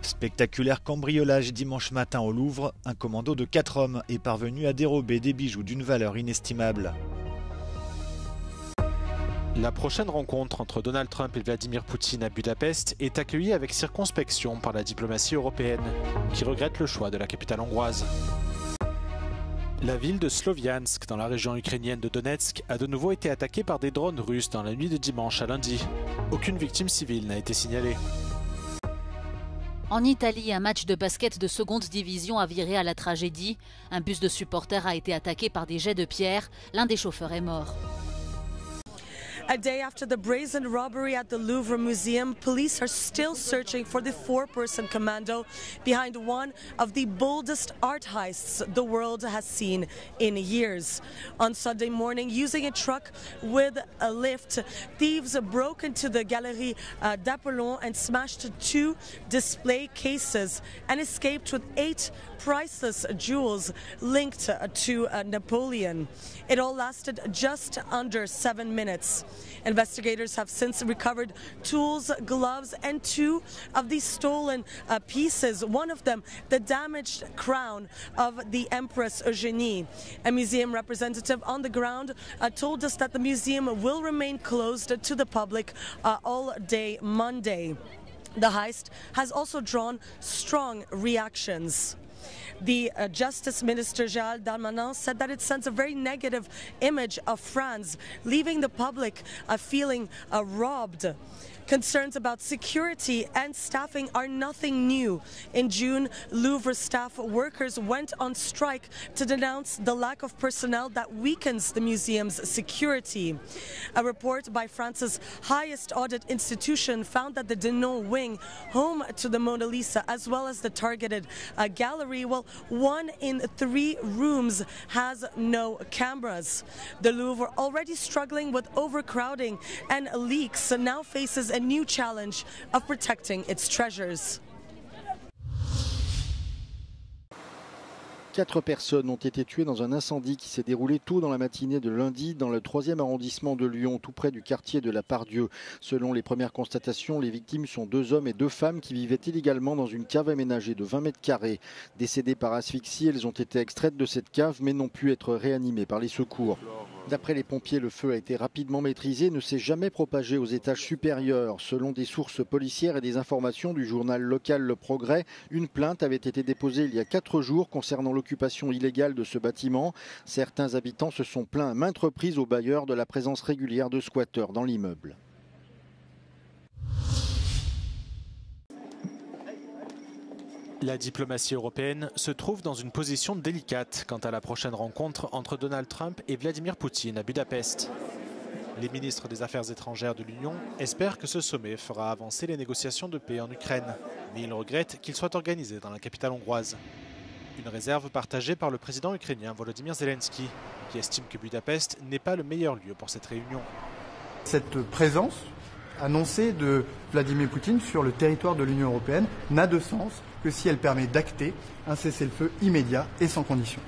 Spectaculaire cambriolage dimanche matin au Louvre, un commando de 4 hommes est parvenu à dérober des bijoux d'une valeur inestimable. La prochaine rencontre entre Donald Trump et Vladimir Poutine à Budapest est accueillie avec circonspection par la diplomatie européenne, qui regrette le choix de la capitale hongroise. La ville de Sloviansk, dans la région ukrainienne de Donetsk, a de nouveau été attaquée par des drones russes dans la nuit de dimanche à lundi. Aucune victime civile n'a été signalée. En Italie, un match de basket de seconde division a viré à la tragédie. Un bus de supporters a été attaqué par des jets de pierre. L'un des chauffeurs est mort. A day after the brazen robbery at the Louvre Museum, police are still searching for the four-person commando behind one of the boldest art heists the world has seen in years. On Sunday morning, using a truck with a lift, thieves broke into the Galerie d'Apollon and smashed 2 display cases and escaped with 8 priceless jewels linked to Napoleon. It all lasted just under 7 minutes. Investigators have since recovered tools, gloves, and 2 of these stolen pieces. One of them, the damaged crown of the Empress Eugénie. A museum representative on the ground told us that the museum will remain closed to the public all day Monday. The heist has also drawn strong reactions. The Justice Minister Gérald Darmanin said that it sends a very negative image of France, leaving the public feeling robbed. Concerns about security and staffing are nothing new. In June, Louvre staff workers went on strike to denounce the lack of personnel that weakens the museum's security. A report by France's highest audit institution found that the Denon wing, home to the Mona Lisa, as well as the targeted gallery, well, 1 in 3 rooms has no cameras. The Louvre, already struggling with overcrowding and leaks, now faces a new challenge of protecting its treasures. 4 personnes ont été tuées dans un incendie qui s'est déroulé tôt dans la matinée de lundi dans le 3e arrondissement de Lyon, tout près du quartier de la Part-Dieu. Selon les premières constatations, les victimes sont 2 hommes et 2 femmes qui vivaient illégalement dans une cave aménagée de 20 mètres carrés. Décédées par asphyxie, elles ont été extraites de cette cave mais n'ont pu être réanimées par les secours. D'après les pompiers, le feu a été rapidement maîtrisé et ne s'est jamais propagé aux étages supérieurs. Selon des sources policières et des informations du journal local Le Progrès, une plainte avait été déposée il y a 4 jours concernant l'occupation illégale de ce bâtiment. Certains habitants se sont plaints à maintes reprises aux bailleurs de la présence régulière de squatteurs dans l'immeuble. La diplomatie européenne se trouve dans une position délicate quant à la prochaine rencontre entre Donald Trump et Vladimir Poutine à Budapest. Les ministres des Affaires étrangères de l'Union espèrent que ce sommet fera avancer les négociations de paix en Ukraine, mais ils regrettent qu'il soit organisé dans la capitale hongroise. Une réserve partagée par le président ukrainien Volodymyr Zelensky, qui estime que Budapest n'est pas le meilleur lieu pour cette réunion. Cette présence annoncée de Vladimir Poutine sur le territoire de l'Union européenne n'a de sens que si elle permet d'acter un cessez-le-feu immédiat et sans condition.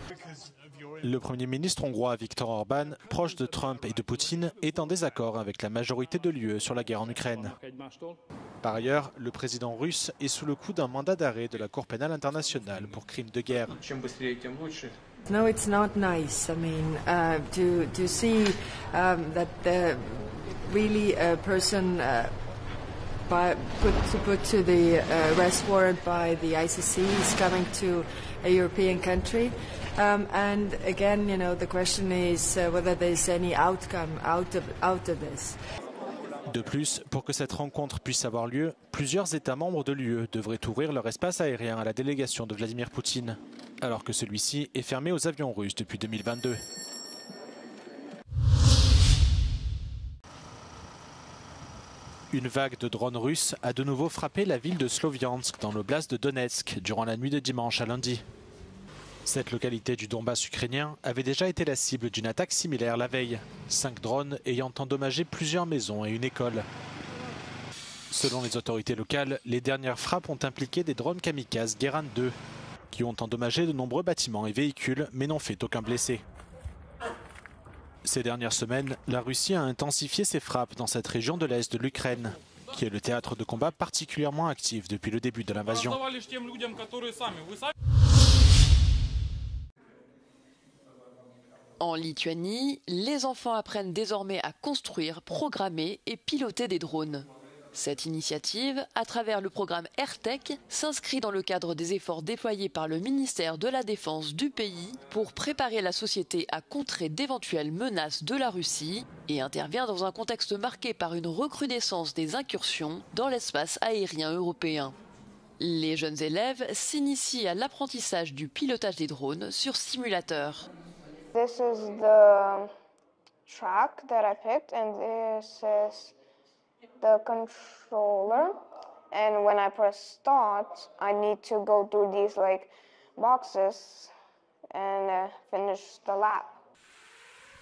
Le Premier ministre hongrois Viktor Orban, proche de Trump et de Poutine, est en désaccord avec la majorité de l'UE sur la guerre en Ukraine. Par ailleurs, le président russe est sous le coup d'un mandat d'arrêt de la Cour pénale internationale pour crimes de guerre. No, it's not nice. I mean, to see that really a person put to the arrest warrant by the ICC is coming to a European country. And again, you know, the question is whether there's any outcome out of this. De plus, pour que cette rencontre puisse avoir lieu, plusieurs États membres de l'UE devraient ouvrir leur espace aérien à la délégation de Vladimir Poutine, alors que celui-ci est fermé aux avions russes depuis 2022. Une vague de drones russes a de nouveau frappé la ville de Sloviansk dans l'oblast de Donetsk durant la nuit de dimanche à lundi. Cette localité du Donbass ukrainien avait déjà été la cible d'une attaque similaire la veille, 5 drones ayant endommagé plusieurs maisons et une école. Selon les autorités locales, les dernières frappes ont impliqué des drones kamikazes Guérin 2, qui ont endommagé de nombreux bâtiments et véhicules, mais n'ont fait aucun blessé. Ces dernières semaines, la Russie a intensifié ses frappes dans cette région de l'Est de l'Ukraine. qui est le théâtre de combat particulièrement actif depuis le début de l'invasion. En Lituanie, les enfants apprennent désormais à construire, programmer et piloter des drones. Cette initiative, à travers le programme AirTech, s'inscrit dans le cadre des efforts déployés par le ministère de la Défense du pays pour préparer la société à contrer d'éventuelles menaces de la Russie et intervient dans un contexte marqué par une recrudescence des incursions dans l'espace aérien européen. Les jeunes élèves s'initient à l'apprentissage du pilotage des drones sur simulateur. This is the track that I picked and this is the controller, and when I press start I need to go through these boxes and finish the lap.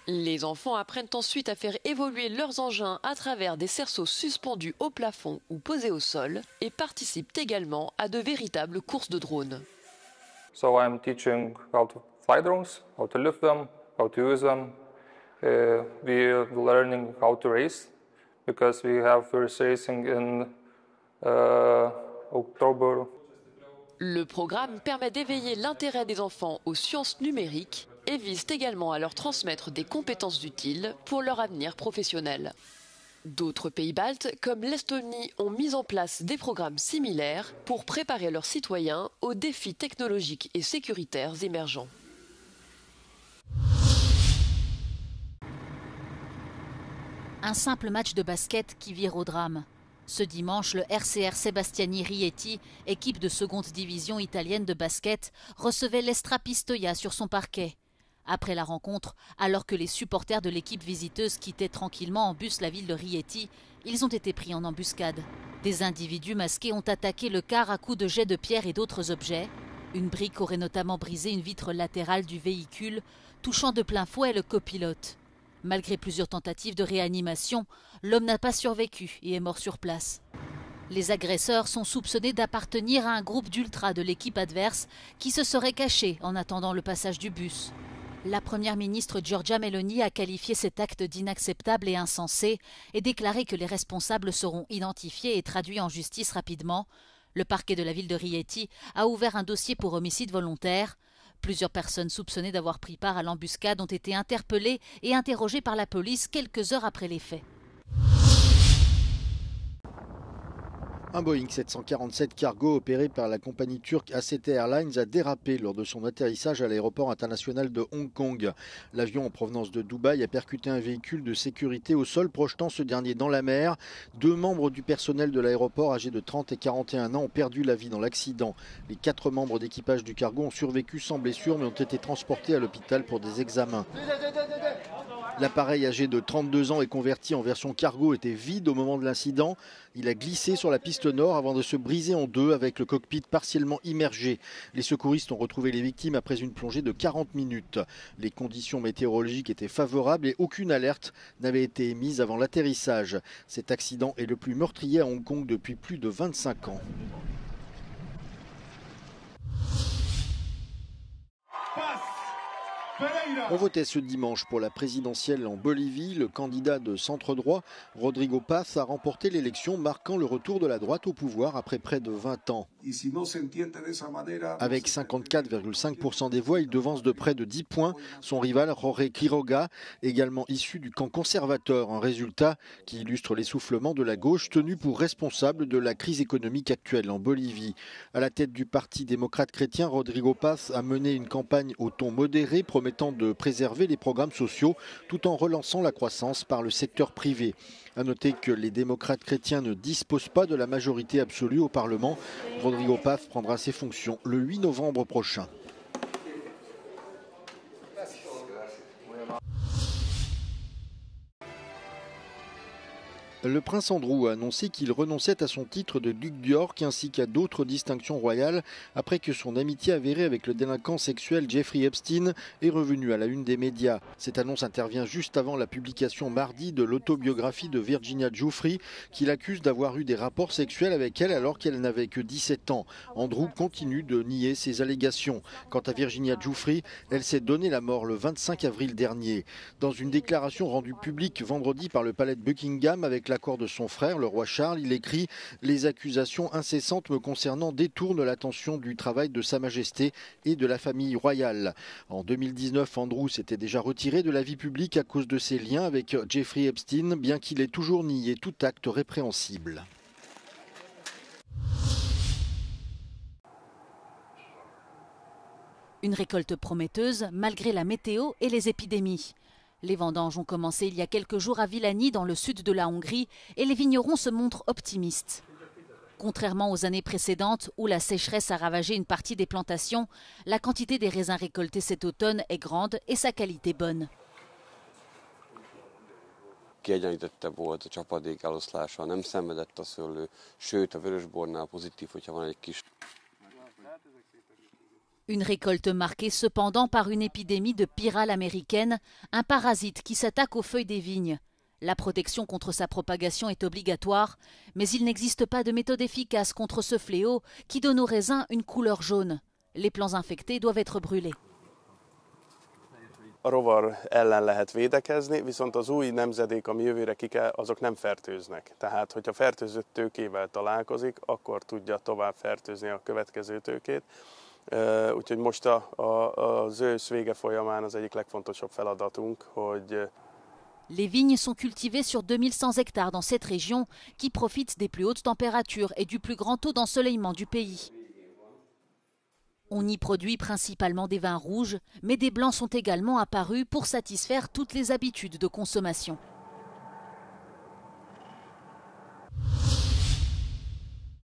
Les enfants apprennent ensuite à faire évoluer leurs engins à travers des cerceaux suspendus au plafond ou posés au sol et participent également à de véritables courses de drones. So I'm teaching how to fly drones, how to lift them, how to use them. We're learning how to race because we have first racing in October. Le programme permet d'éveiller l'intérêt des enfants aux sciences numériques et vise également à leur transmettre des compétences utiles pour leur avenir professionnel. D'autres pays baltes, comme l'Estonie, ont mis en place des programmes similaires pour préparer leurs citoyens aux défis technologiques et sécuritaires émergents. Un simple match de basket qui vire au drame. Ce dimanche, le RCR Sebastiani Rieti, équipe de seconde division italienne de basket, recevait l'Estra Pistoia sur son parquet. Après la rencontre, alors que les supporters de l'équipe visiteuse quittaient tranquillement en bus la ville de Rieti, ils ont été pris en embuscade. Des individus masqués ont attaqué le car à coups de jets de pierre et d'autres objets. Une brique aurait notamment brisé une vitre latérale du véhicule, touchant de plein fouet le copilote. Malgré plusieurs tentatives de réanimation, l'homme n'a pas survécu et est mort sur place. Les agresseurs sont soupçonnés d'appartenir à un groupe d'ultras de l'équipe adverse qui se serait caché en attendant le passage du bus. La première ministre Giorgia Meloni a qualifié cet acte d'inacceptable et insensé et déclaré que les responsables seront identifiés et traduits en justice rapidement. Le parquet de la ville de Rieti a ouvert un dossier pour homicide volontaire. Plusieurs personnes soupçonnées d'avoir pris part à l'embuscade ont été interpellées et interrogées par la police quelques heures après les faits. Un Boeing 747 cargo opéré par la compagnie turque ACT Airlines a dérapé lors de son atterrissage à l'aéroport international de Hong Kong. L'avion en provenance de Dubaï a percuté un véhicule de sécurité au sol, projetant ce dernier dans la mer. 2 membres du personnel de l'aéroport, âgés de 30 et 41 ans, ont perdu la vie dans l'accident. Les 4 membres d'équipage du cargo ont survécu sans blessure, mais ont été transportés à l'hôpital pour des examens. L'appareil âgé de 32 ans et converti en version cargo était vide au moment de l'incident. Il a glissé sur la piste nord avant de se briser en deux avec le cockpit partiellement immergé. Les secouristes ont retrouvé les victimes après une plongée de 40 minutes. Les conditions météorologiques étaient favorables et aucune alerte n'avait été émise avant l'atterrissage. Cet accident est le plus meurtrier à Hong Kong depuis plus de 25 ans. On votait ce dimanche pour la présidentielle en Bolivie. Le candidat de centre-droit, Rodrigo Paz, a remporté l'élection, marquant le retour de la droite au pouvoir après près de 20 ans. Avec 54,5% des voix, il devance de près de 10 points son rival Jorge Quiroga, également issu du camp conservateur. Un résultat qui illustre l'essoufflement de la gauche, tenue pour responsable de la crise économique actuelle en Bolivie. À la tête du Parti démocrate chrétien, Rodrigo Paz a mené une campagne au ton modéré, promettant de préserver les programmes sociaux tout en relançant la croissance par le secteur privé. À noter que les démocrates chrétiens ne disposent pas de la majorité absolue au Parlement. Rodrigo Paz prendra ses fonctions le 8 novembre prochain. Le prince Andrew a annoncé qu'il renonçait à son titre de duc d'York ainsi qu'à d'autres distinctions royales après que son amitié avérée avec le délinquant sexuel Jeffrey Epstein est revenue à la une des médias. Cette annonce intervient juste avant la publication mardi de l'autobiographie de Virginia Giuffre qui l'accuse d'avoir eu des rapports sexuels avec elle alors qu'elle n'avait que 17 ans. Andrew continue de nier ces allégations. Quant à Virginia Giuffre, elle s'est donné la mort le 25 avril dernier. Dans une déclaration rendue publique vendredi par le palais de Buckingham avec avec l'accord de son frère, le roi Charles. Il écrit « Les accusations incessantes me concernant détournent l'attention du travail de Sa Majesté et de la famille royale ». En 2019, Andrew s'était déjà retiré de la vie publique à cause de ses liens avec Jeffrey Epstein, bien qu'il ait toujours nié tout acte répréhensible. Une récolte prometteuse malgré la météo et les épidémies. Les vendanges ont commencé il y a quelques jours à Villani, dans le sud de la Hongrie, et les vignerons se montrent optimistes. Contrairement aux années précédentes où la sécheresse a ravagé une partie des plantations, la quantité des raisins récoltés cet automne est grande et sa qualité bonne. Kiegyenlítettebb volt a csapadék eloszlása, nem szenvedett a szőlő, sőt a vörösbornál pozitív, hogyha van egy kis. Une récolte marquée cependant par une épidémie de pyrale américaine, un parasite qui s'attaque aux feuilles des vignes. La protection contre sa propagation est obligatoire, mais il n'existe pas de méthode efficace contre ce fléau qui donne aux raisins une couleur jaune. Les plants infectés doivent être brûlés. A rovar ellen lehet védekezni, viszont az új nemzedék, ami jövőre azok nem fertőznek. Tehát, hogyha fertőzött tőkével találkozik, akkor tudja tovább fertőzni a következő tőkét. Úgyhogy most az ősz vége folyamán az egyik legfontosabb feladatunk, hogy Les vignes sont cultivées sur 2100 hectares dans cette région qui profite des plus hautes températures et du plus grand taux d'ensoleillement du pays. On y produit principalement des vins rouges, mais des blancs sont également apparus pour satisfaire toutes les habitudes de consommation.